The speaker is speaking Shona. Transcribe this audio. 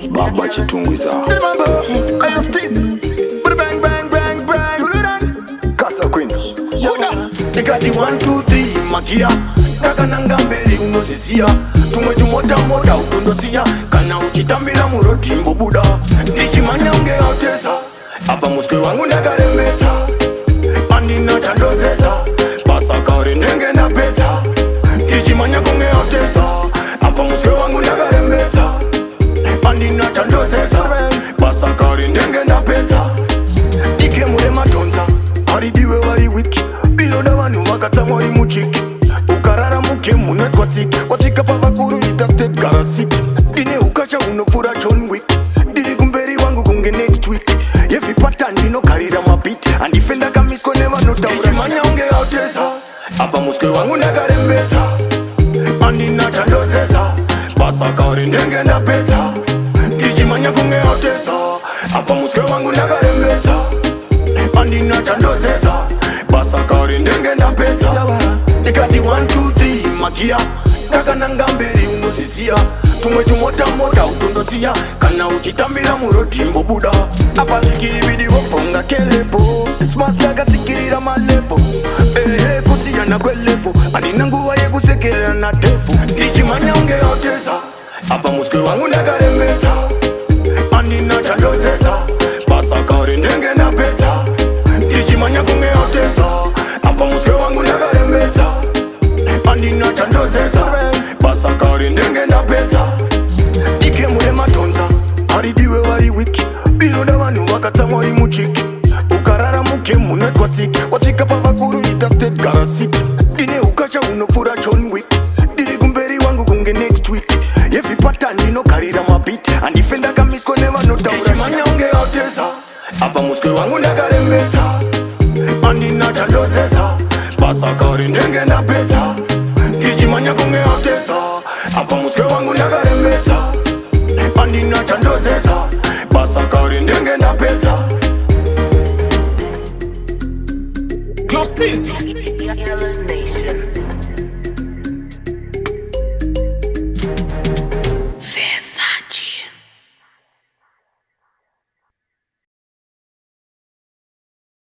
Baba chitungwiza Mambo, I Steezy. Bang bang bang bang. Casa Queen. Nikati 1 2 3 makia takananga mberi unozizia tumwe tumota mota utondosia kana uchitambira muroti mbobuda ndichimanya unge Altezza apa muskwe wangu ndakarembedza andina chandozeza basa kauri ndenge ndapedza ndichimanya kunge Altezza apa muskwe wangu ndakarembedza andina chandozeza basa kauri ndenge ndapedza ikemure matonza aridiwe vari wiki binoda vanhu vakatsamwa uri muchiki ukarara mugemu netwasiki wasvika pavakuru ita state garasiki ine ukasha unopfuura John Wick iri kumberi wangu kunge next week yevi pata ndinogarira mabit handife ndakamiswa nevanotaura manya unge Altezza apa muskwe wangu ndakarembedza andina chandozeza basa kauri ndenge ndapedza ndichimanya kunge Altezza apa muskwe wangu ndakarembedza andina chandozeza basa kauri ndenge ndapedza ikati 1 2 3 makia takananga mberi unozizia tumwe tumota mota utondosiya kana uchitambira muroti mbobuda apa zvikiri vidivo ponga kelepo smas ndakatsikirira malepo ehe kusiyana kwelefu andina nguva yekusekerera na defu ndichimanya unge Altezza apa muskwe wangu ndakarembedza andina chandozeza basa kauri ndenge ndapedza ndichimanya kunge Altezza apa muskwe wangu ndakarembedza andina chandozeza basa kauri ndenge ndapedza ikemure matonza aridiwe vari wiki binoda vanhu vakatsamwa uri muchiki ukarara mugemu netwasiki wasvika pavakuru ita state garasiki ine ukasha unopfuura John Wick iri kumberi wangu kunge next week yevi pata ndinogarira mabit handife ndakamiswa nevanotaura manya unge Altezza apa muskwe wangu ndakarembedza andina chandozeza basa kauri ndenge ndapedza ndichimanya kunge Altezza apa muskwe wangu ndakarembedza andina chandozeza basa kauri ndenge ndapedza Steezy.